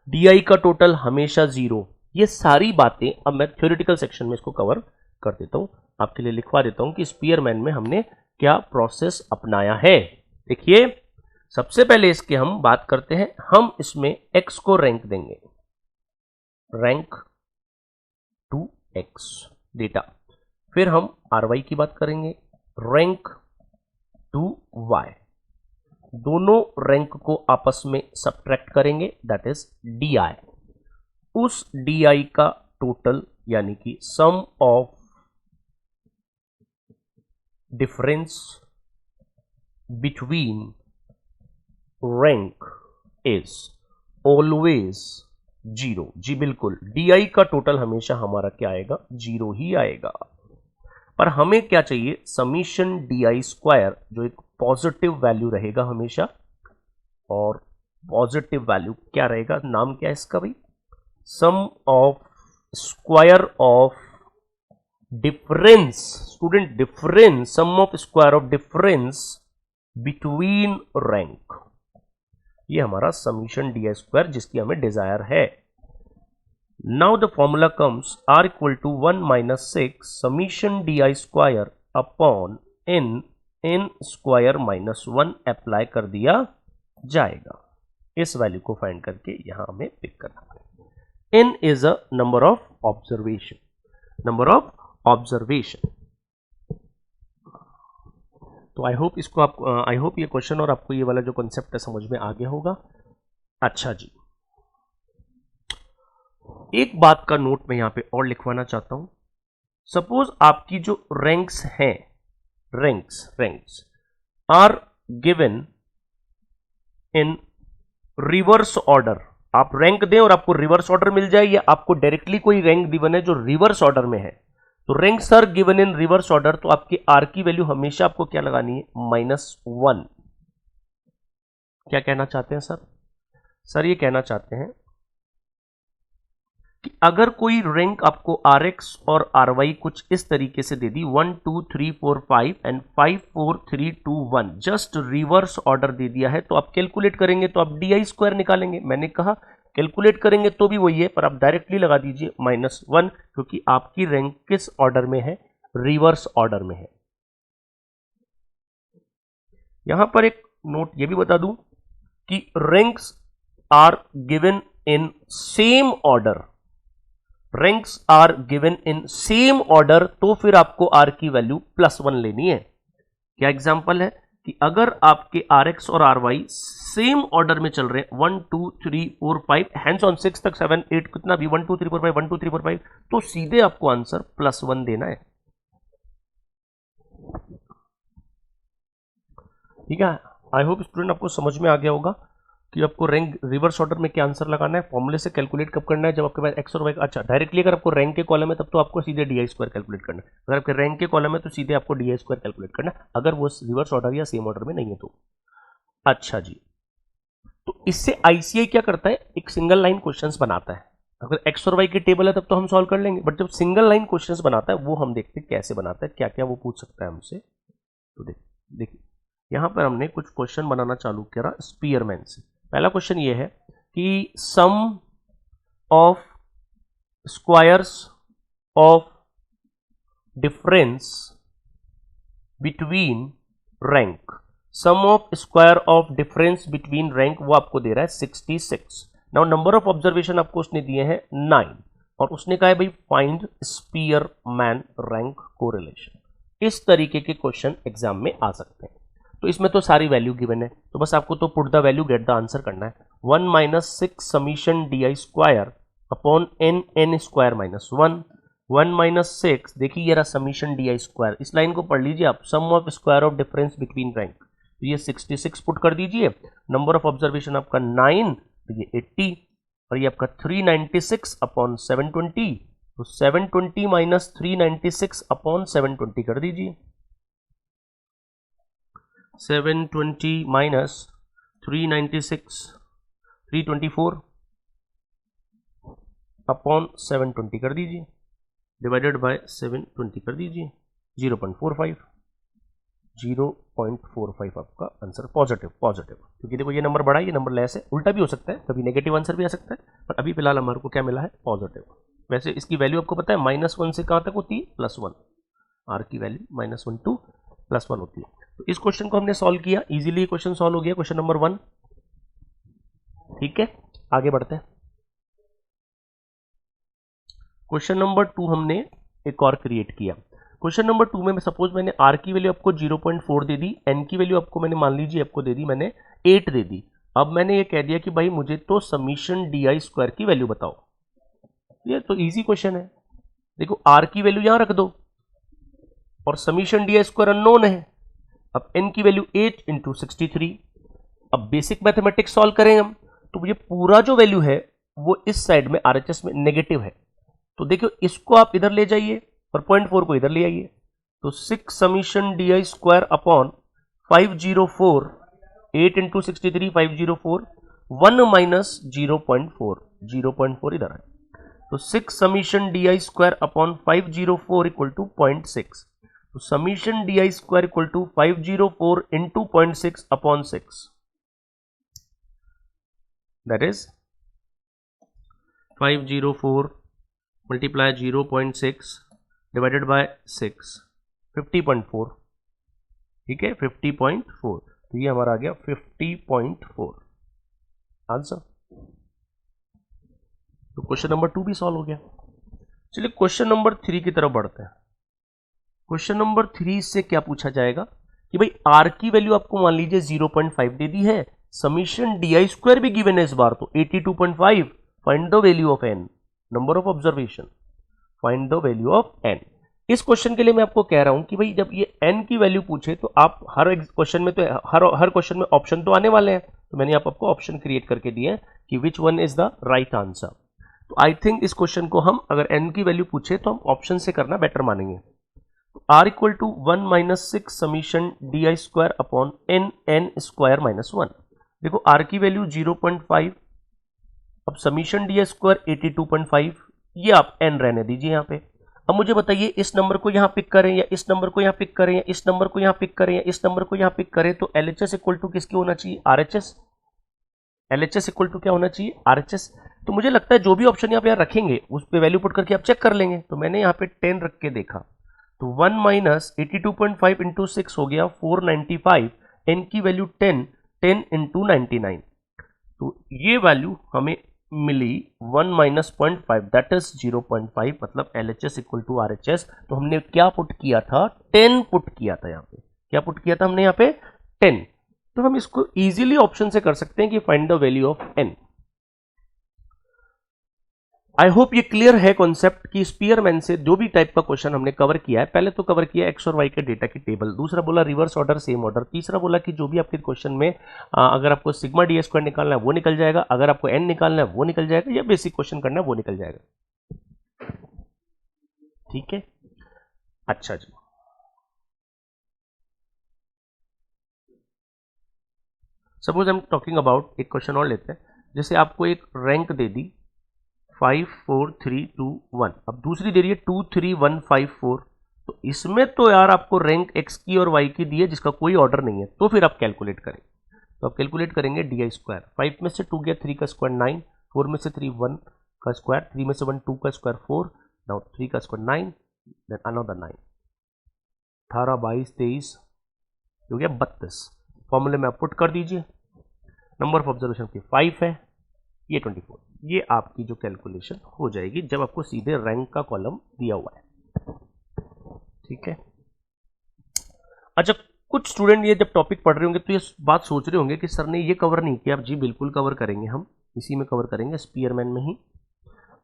DI का टोटल हमेशा 0। ये सारी बातें अब मैं थ्योरेटिकल सेक्शन में इसको कवर कर देता हूं, आपके लिए लिखवा देता हूं कि स्पीयरमैन में हमने क्या प्रोसेस अपनाया है। देखिए सबसे पहले इसके हम बात करते हैं, हम इसमें x को रैंक देंगे, रैंक टू x डेटा। फिर हम RY की बात करेंगे, रैंक टू y। दोनों रैंक को आपस में सब्ट्रैक्ट करेंगे, दैट इज DI। उस DI का टोटल यानी कि sum of difference between rank is always 0। जी बिल्कुल, DI का टोटल हमेशा हमारा क्या आएगा, 0 ही आएगा। पर हमें क्या चाहिए, समीशन DI स्क्वायर जो एक पॉजिटिव वैल्यू रहेगा हमेशा। और पॉजिटिव वैल्यू क्या रहेगा, नाम क्या है इसका भाई, sum of square of difference, student difference, sum of square of difference between rank. ये हमारा समीशन DI स्क्वायर जिसकी हमें डिजायर है। Now the formula comes R equal to 1 - 6 summation DI square upon n square -1 apply कर दिया जाएगा। इस वैल्यू को फाइंड करके यहां हमें पिक करना है। n is a number of observation, तो आई होप इसको आप आई होप ये क्वेश्चन और आपको ये वाला जो कॉन्सेप्ट है समझ में आ गया होगा। अच्छा जी, एक बात का नोट मैं यहां पे और लिखवाना चाहता हूं। सपोज आपकी जो रैंक्स हैं, ranks are given in reverse order. आप रैंक दें और आपको रिवर्स ऑर्डर मिल जाए, या आपको डायरेक्टली कोई रैंक गिवन है जो रिवर्स ऑर्डर में है। तो ranks are given in reverse order, तो आपकी आर की वैल्यू हमेशा आपको क्या लगानी है, -1। क्या कहना चाहते हैं सर? सर ये कहना चाहते हैं कि अगर कोई रैंक आपको RX और RY कुछ इस तरीके से दे दी, 1 2 3 4 5 एंड 5 4 3 2 1, जस्ट रिवर्स ऑर्डर दे दिया है, तो आप कैलकुलेट करेंगे तो आप DI स्क्वायर निकालेंगे। मैंने कहा कैलकुलेट करेंगे तो भी वही है, पर आप डायरेक्टली लगा दीजिए -1, क्योंकि आपकी रैंक किस ऑर्डर में है, रिवर्स ऑर्डर में है। यहां पर एक नोट ये भी बता दूं कि ranks are given in same order, ranks are given in same order, तो फिर आपको आर की वैल्यू +1 लेनी है। क्या एग्जांपल है कि अगर आपके आर एक्स और आर वाई सेम ऑर्डर में चल रहे हैं 1 2 3 4 5 हैंड्स ऑन 6 तक 7 8 कितना भी 1 2 3 4 5 1 2 3 4 5, तो सीधे आपको आंसर +1 देना है। ठीक है, आई होप स्टूडेंट आपको समझ में आ गया होगा कि आपको रैंक रिवर्स ऑर्डर में क्या आंसर लगाना है, फॉर्मूले से कैलकुलेट कब करना है जब आपके पास एक्स और वाई। अच्छा, डायरेक्टली अगर आपको रैंक के कॉलम है तब तो आपको सीधे डी आई स्क्वायर कैलकुलेट करना है, अगर आपके रैंक के कॉलम है तो सीधे आपको डी आई स्क्वायर कैलकुलेट करना है, अगर वो रिवर्स ऑर्डर या सेम ऑर्डर में नहीं है तो। अच्छा जी, तो इससे आईसीआई क्या करता है, एक सिंगल लाइन क्वेश्चंस बनाता है। अगर एक्स और वाई की टेबल है तब तो हम सॉल्व कर लेंगे, बट जब सिंगल लाइन क्वेश्चंस बनाता है वो हम देखते हैं कैसे बनाता है, क्या क्या वो पूछ सकता है हमसे। तो देखिए यहां पर हमने कुछ क्वेश्चन बनाना चालू किया स्पीयरमैन से। पहला क्वेश्चन ये है कि sum of squares of difference between rank, sum of square of difference between rank, वो आपको दे रहा है 66। नाउ नंबर ऑफ ऑब्जर्वेशन आपको उसने दिए हैं 9 और उसने कहा है भाई फाइंड स्पीयरमैन रैंक कोरिलेशन। इस तरीके के क्वेश्चन एग्जाम में आ सकते हैं। तो इसमें तो सारी वैल्यू गिवन है, तो बस आपको तो put the value get the answer करना है। 1 - 6 summation D I square upon N N square minus 1, 1 - 6, देखिए ये रहा समीशन डी आई स्क्वायर, इस लाइन को पढ़ लीजिए आप, sum of square of difference between rank, तो ये 66 पुट कर दीजिए, नंबर ऑफ ऑब्जर्वेशन आपका 9, तो ये 80 और ये आपका 396 अपॉन 720, तो 720 माइनस 396 अपॉन 720 कर दीजिए, 720 माइनस 396 324 अपॉन 720 कर दीजिए, डिवाइडेड बाय 720 कर दीजिए, 0.45 आपका आंसर पॉजिटिव, क्योंकि देखो ये नंबर बड़ा है, ये नंबर लेस है, उल्टा भी हो सकता है, कभी नेगेटिव आंसर भी आ सकता है, पर अभी फिलहाल हमारे को क्या मिला है, पॉजिटिव। वैसे इसकी वैल्यू आपको पता है -1 से कहाँ तक होती है, +1, आर की वैल्यू -1 to +1 होती है। तो इस क्वेश्चन को हमने सॉल्व किया, इजीली क्वेश्चन सॉल्व हो गया, क्वेश्चन नंबर 1। ठीक है, आगे बढ़ते हैं। क्वेश्चन नंबर 2 हमने एक और क्रिएट किया। क्वेश्चन नंबर 2 में सपोज मैंने आर की वैल्यू आपको 0.4 दे दी, एन की वैल्यू आपको मैंने मान लीजिए आपको दे दी मैंने 8 दे दी। अब मैंने ये कह दिया कि भाई मुझे तो समीशन डी आई स्क्वायर की वैल्यू बताओ। ये तो इजी क्वेश्चन है, देखो आर की वैल्यू यहां रख दो और summation D I square unknown है। अब n की वैल्यू 8 × 63, अब बेसिक मैथमेटिक्स सॉल्व करेंगे हम, तो ये पूरा जो वैल्यू है वो इस साइड में आरएचएस में नेगेटिव है, तो देखियो इसको आप इधर ले जाइए और 0.4 को इधर ले आइए, तो 6 summation D I square upon 504, 8 × 63 504, 1 minus 0.4 इधर है, तो 6 summation D I square upon 504 equal to 0.6, तो summation D I square equal to 504 into 0.6 upon 6, that is 504 multiply 0.6 divided by 6, 50.4, ठीक है 50.4, तो ये हमारा आ गया 50.4 आंसर। तो क्वेश्चन नंबर 2 भी सॉल्व हो गया। चलिए क्वेश्चन नंबर 3 की तरफ बढ़ते हैं। क्वेश्चन नंबर 3 से क्या पूछा जाएगा कि भाई आर की वैल्यू आपको मान लीजिए 0.5 दे दी है, समीशन डी आई स्क्वायर भी गिवन है इस बार, तो 82.5, find the value of N, number of observation, find the value of N. इस क्वेश्चन के लिए मैं आपको कह रहा हूं कि भाई जब ये एन की वैल्यू पूछे तो आप हर क्वेश्चन में तो हर क्वेश्चन में ऑप्शन तो आने वाले हैं, तो मैंने आपको ऑप्शन क्रिएट करके दिए हैं कि which one is the right answer. तो आई थिंक इस क्वेश्चन को हम अगर एन की वैल्यू पूछे तो हम ऑप्शन से करना बेटर मानेंगे। R equal to 1 - 6 summation D I square upon N N square minus 1, देखो आर की वैल्यू 0.5, अब समीशन डी आई स्क्वायर 82.5, ये आप एन रहने दीजिए यहाँ पे। अब मुझे बताइए इस नंबर को यहाँ पिक करें या इस नंबर को यहाँ पिक करें या इस नंबर को यहाँ पिक करें या इस नंबर को यहाँ पिक करें, तो L H S equal to किसकी होना चाहिए, R H S, L H S equal to क्या होना चाहिए, आर एच एस। तो मुझे लगता है जो भी ऑप्शन यहाँ पे रखेंगे उस पर वैल्यू पुट करके आप चेक कर लेंगे, तो मैंने यहाँ पे 10 रख के देखा, तो 1 माइनस 82.5 इंटू 6 हो गया 495, एन की वैल्यू 10 इंटू 99, तो ये वैल्यू हमें मिली 1 माइनस 0.5 दैट इज 0.5 मतलब LHS इक्वल टू RHS। तो हमने क्या पुट किया था, 10 पुट किया था यहाँ पे। क्या पुट किया था हमने यहाँ पे, 10। तो हम इसको इजीली ऑप्शन से कर सकते हैं कि find the value of n। I hope ये क्लियर है कॉन्सेप्ट कि स्पीयरमैन से जो भी टाइप का क्वेश्चन हमने कवर किया है, पहले तो कवर किया एक्स और वाई के डेटा की टेबल, दूसरा बोला रिवर्स ऑर्डर सेम ऑर्डर, तीसरा बोला कि जो भी आपके क्वेश्चन में अगर आपको सिग्मा डी स्क्वायर निकालना है वो निकल जाएगा, अगर आपको एन निकालना है वो निकल जाएगा, या बेसिक क्वेश्चन करना है वो निकल जाएगा। ठीक है, अच्छा जी। Suppose I am talking about, एक क्वेश्चन और लेते हैं, जैसे आपको एक रैंक दे दी 5 4 3 2 1, अब दूसरी दे रही है 2 3 1 5 4, तो इसमें तो यार आपको रैंक x की और y की दी है जिसका कोई ऑर्डर नहीं है, तो फिर आप कैलकुलेट करें। तो आप कैलकुलेट करेंगे डी स्क्वायर, 5 में से 2 गया 3 का स्क्वायर 9, 4 में से 3 1 का स्क्वायर, 3 में से 1 2 का स्क्वायर 4, नाउ 3 का स्क्वायर 9, देन अनदर 9, 18 22 23 हो गया 32। फॉर्मूले में आप पुट कर दीजिए, नंबर ऑफ ऑब्जर्वेशन की 5 है, ये 24, ये आपकी जो कैलकुलेशन हो जाएगी जब आपको सीधे रैंक का कॉलम दिया हुआ है। ठीक है, अच्छा कुछ स्टूडेंट ये जब टॉपिक पढ़ रहे होंगे तो ये बात सोच रहे होंगे कि सर ने ये कवर नहीं किया। अब जी बिल्कुल कवर करेंगे, हम इसी में कवर करेंगे, स्पीयरमैन में ही।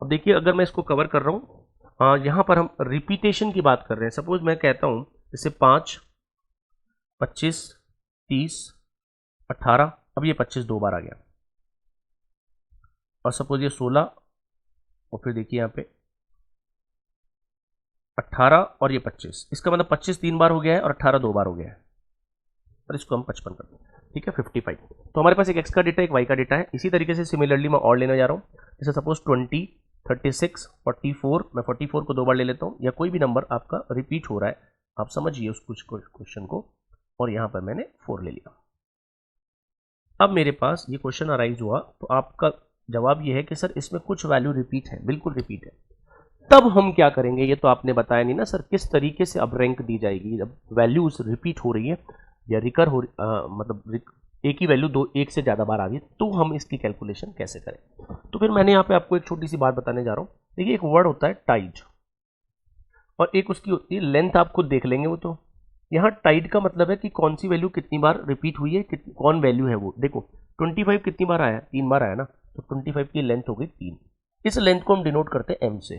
अब देखिए अगर मैं इसको कवर कर रहा हूँ, यहाँ पर हम रिपीटेशन की बात कर रहे हैं। सपोज मैं कहता हूँ जैसे 5 25 30 18, अब ये 25 दो बार आ गया, और सपोज ये 16, और फिर देखिए यहाँ पे 18 और ये 25, इसका मतलब 25 3 बार हो गया है और 18 दो बार हो गया है, और इसको हम 55 कर दें। ठीक है, 55। तो हमारे पास एक x का डेटा एक y का डेटा है। इसी तरीके से सिमिलरली मैं और लेने जा रहा हूँ, जैसे सपोज 20 36 44, मैं 44 को दो बार ले लेता हूँ, या कोई भी नंबर आपका रिपीट हो रहा है, आप समझिए उस कुछ क्वेश्चन को, और यहाँ पर मैंने 4 ले लिया। अब मेरे पास ये क्वेश्चन अराइज हुआ, तो आपका जवाब ये है कि सर इसमें कुछ वैल्यू रिपीट है, बिल्कुल रिपीट है। तब हम क्या करेंगे, ये तो आपने बताया नहीं ना सर, किस तरीके से अब रैंक दी जाएगी जब वैल्यूज रिपीट हो रही है या रिकर हो मतलब एक ही वैल्यू एक से ज़्यादा बार आ रही है, तो हम इसकी कैलकुलेशन कैसे करें। तो फिर मैंने यहाँ पे आपको एक छोटी सी बात बताने जा रहा हूँ। देखिए एक वर्ड होता है टाइड, और एक उसकी होती है लेंथ, आप खुद देख लेंगे वो। तो यहाँ टाइड का मतलब है कि कौन सी वैल्यू कितनी बार रिपीट हुई है, कौन वैल्यू है वो। देखो 25 कितनी बार आया, 3 बार आया ना, तो 25 की लेंथ हो गई 3। इस लेंथ को हम डिनोट करते हैं m से।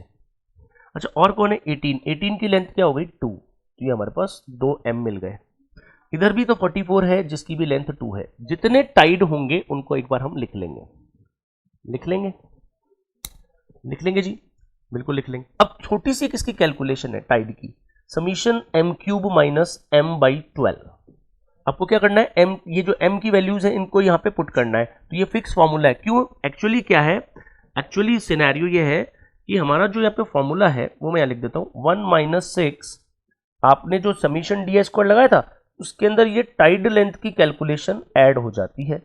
अच्छा और कौन है 18 की लेंथ क्या हो गई 2, तो ये हमारे पास 2 m मिल गए। इधर भी तो 44 है जिसकी भी लेंथ 2 है। जितने टाइड होंगे उनको एक बार हम लिख लेंगे, लिख लेंगे जी, बिल्कुल लिख लेंगे। अब छोटी सी किसकी कैलकुलेशन है टाइड की, summation m cube minus m by 12। आपको क्या करना है, m, ये जो m की वैल्यूज है इनको यहाँ पे पुट करना है। तो ये फिक्स फॉर्मूला है। क्यों, एक्चुअली क्या है, एक्चुअली सिनेरियो ये है कि हमारा जो यहाँ पे फॉर्मूला है वो मैं यहाँ लिख देता हूँ 1 माइनस 6, आपने जो समीशन डी स्क्वायर लगाया था उसके अंदर ये टाइड लेंथ की कैलकुलेशन ऐड हो जाती है।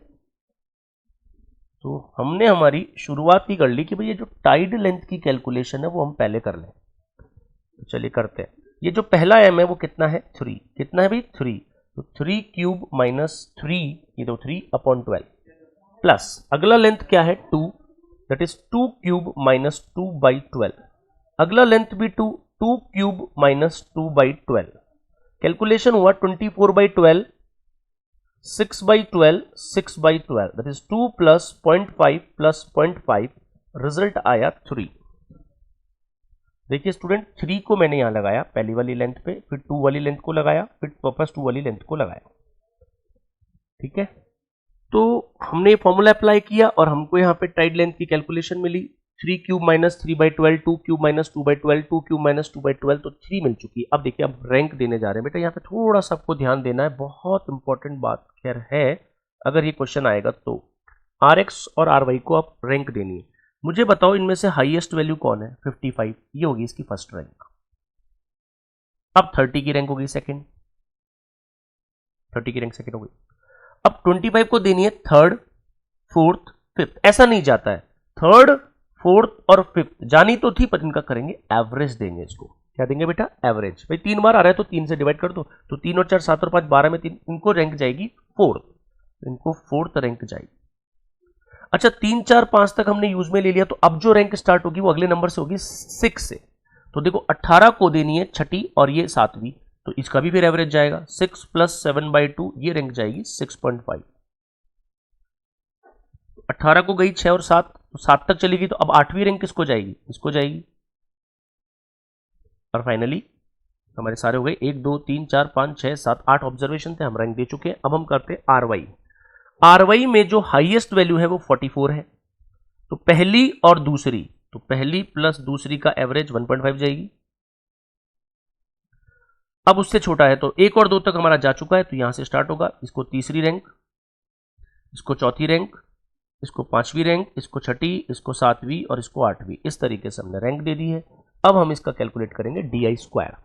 तो हमने हमारी शुरुआत ही कर ली कि भाई ये जो टाइड लेंथ की कैलकुलेशन है वो हम पहले कर लें। तो चलिए करते हैं। ये जो पहला m है वो कितना है 3, कितना है भाई 3, तो 3 क्यूब माइनस 3, ये तो 3 अपॉन 12 प्लस अगला लेंथ क्या है 2, that is 2 cube minus 2 by 12, अगला लेंथ भी 2, 2 क्यूब माइनस 2 बाई 12। कैलकुलेशन हुआ 24 by 12, 6 by 12, 6 by 12, that is 2 plus 0.5 plus 0.5, result आया 3। देखिए स्टूडेंट 3 को मैंने यहां लगाया पहली वाली लेंथ पे, फिर 2 वाली लेंथ को लगाया, फिर वापस 2 वाली लेंथ को लगाया। ठीक है, तो हमने फॉर्मूला अप्लाई किया और हमको यहाँ पे टाइड लेंथ की कैलकुलेशन मिली 3 cube minus 3 by 12, 2 cube minus 2 by 12, 2 cube minus 2 by 12, तो 3 मिल चुकी है। अब देखिए अब रैंक देने जा रहे हैं बेटा, यहाँ पे थोड़ा सा आपको ध्यान देना है, बहुत इंपॉर्टेंट बात खैर है, अगर ये क्वेश्चन आएगा तो RX और RY को आप रैंक देनी है। मुझे बताओ इनमें से हाईएस्ट वैल्यू कौन है 55, ये होगी इसकी फर्स्ट रैंक। अब 30 की रैंक हो गई सेकंड, 30 की रैंक सेकंड हो गई। अब 25 को देनी है थर्ड, फोर्थ, फिफ्थ, ऐसा नहीं जाता है, थर्ड फोर्थ और फिफ्थ जानी तो थी पर इनका करेंगे एवरेज देंगे। इसको क्या देंगे बेटा, एवरेज। भाई 3 बार आ रहा है तो 3 से डिवाइड कर दो, तो 3 और 4 7 और 5 12 में 3, इनको रैंक जाएगी फोर्थ, इनको फोर्थ रैंक जाएगी। अच्छा 3 4 5 तक हमने यूज में ले लिया, तो अब जो रैंक स्टार्ट होगी वो अगले नंबर से होगी 6 से। तो देखो 18 को देनी है छठी और ये 7वीं, तो इसका भी फिर एवरेज जाएगा 6 + 7/2, ये रैंक जाएगी 6.5। 18 को गई 6 और 7, तो 7 तक चली गई, तो अब 8वीं रैंक किसको जाएगी, इसको जाएगी। और फाइनली हमारे सारे हो गए 1 2 3 4 5 6 7 8 ऑब्जर्वेशन थे, हम रैंक दे चुके हैं। अब हम करते हैं आरवाई। आरवाई में जो हाईएस्ट वैल्यू है वो 44 है, तो पहली और दूसरी, तो पहली प्लस दूसरी का एवरेज 1.5 जाएगी। अब उससे छोटा है तो 1 और 2 तक हमारा जा चुका है, तो यहां से स्टार्ट होगा, इसको तीसरी रैंक, इसको चौथी रैंक, इसको 5वीं रैंक, इसको छठी, इसको 7वीं और इसको 8वीं, इस तरीके से हमने रैंक दे दी है। अब हम इसका कैलकुलेट करेंगे DI स्क्वायर।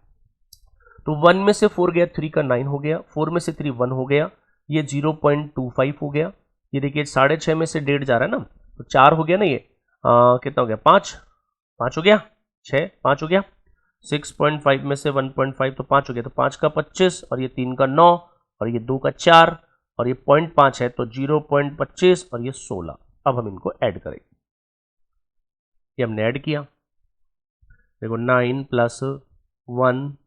तो 1 में से 4 गया, 3 का 9 हो गया, 4 में से 3 1 हो गया, ये 0.25 हो गया। ये देखिए 6.5 में से 1.5 जा रहा है ना, तो 4 हो गया ना, ये कितना हो गया, 5 हो गया, 6 5 हो गया, 6.5 में से 1.5 तो 5 हो गया, तो 5 का 25 और ये 3 का 9 और ये 2 का 4 और ये 0.5 है, तो 0.25 और ये 16। अब हम इनको ऐड करेंगे, ये हमने ऐड किया, देखो 9 + 1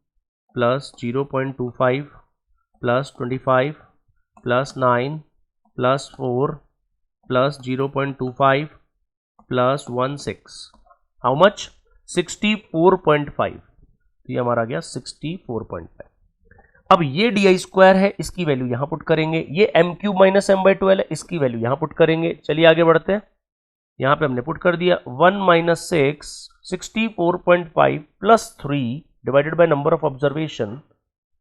+ 0.25 + 25 + 9 + 4 + 0.25 + 1 6, हाउ मच, 64.5। तो ये हमारा आ गया 64.5। अब ये DI स्क्वायर है, इसकी वैल्यू यहां पुट करेंगे, ये m³ - m/12 है, इसकी वैल्यू यहां पुट करेंगे। चलिए आगे बढ़ते हैं, यहां पे हमने पुट कर दिया 1 - 6 64.5 + 3 divided by number of observation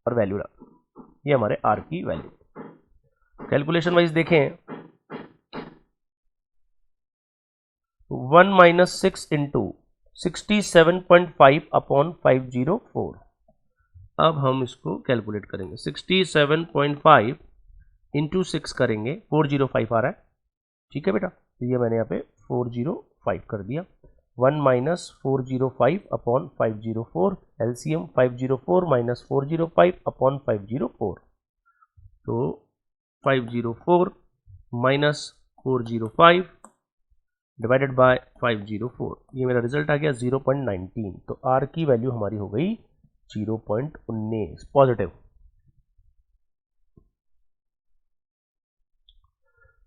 और वैल्यू, ये हमारे R की वैल्यू। कैलकुलेशन वाइज देखें, 1 - 6 × 67.5 / 504। अब हम इसको कैलकुलेट करेंगे, 67.5 × 6 करेंगे, 405 आ रहा है, ठीक है बेटा, तो ये मैंने यहाँ पे 405 कर दिया। 1 - 405 / 504, LCM 504 - 405 / 504, तो 504 - 405 डिवाइडेड बाय 504, ये मेरा रिजल्ट आ गया 0.19। तो R की वैल्यू हमारी हो गई 0.19 पॉजिटिव।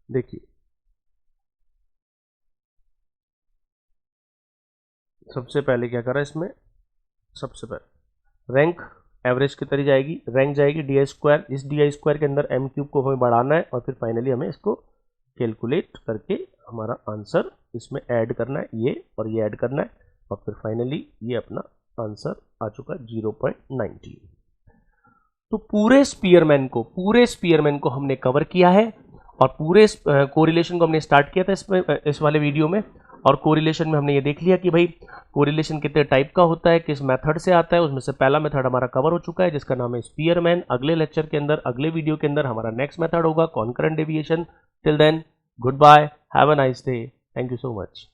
देखिए सबसे पहले क्या करा इसमें, सबसे पहले रैंक एवरेज की तरह जाएगी, रैंक जाएगी DI स्क्वायर, इस DI स्क्वायर के अंदर m³ को हमें बढ़ाना है और फिर फाइनली हमें इसको कैलकुलेट करके हमारा आंसर इसमें ऐड करना है, ये और ये ऐड करना है, और फिर फाइनली ये अपना आंसर आ चुका 0.19। तो पूरे स्पीयरमैन को हमने कवर किया है, और पूरे कोरिलेशन को हमने स्टार्ट किया था इसमें, इस वाले वीडियो में। और कोरिलेशन में हमने ये देख लिया कि भाई कोरिलेशन कितने टाइप का होता है, किस मेथड से आता है, उसमें से पहला मेथड हमारा कवर हो चुका है जिसका नाम है स्पीयरमैन। अगले लेक्चर के अंदर, अगले वीडियो के अंदर हमारा नेक्स्ट मेथड होगा concurrent deviation. Till then, goodbye, have a nice day, thank you so much.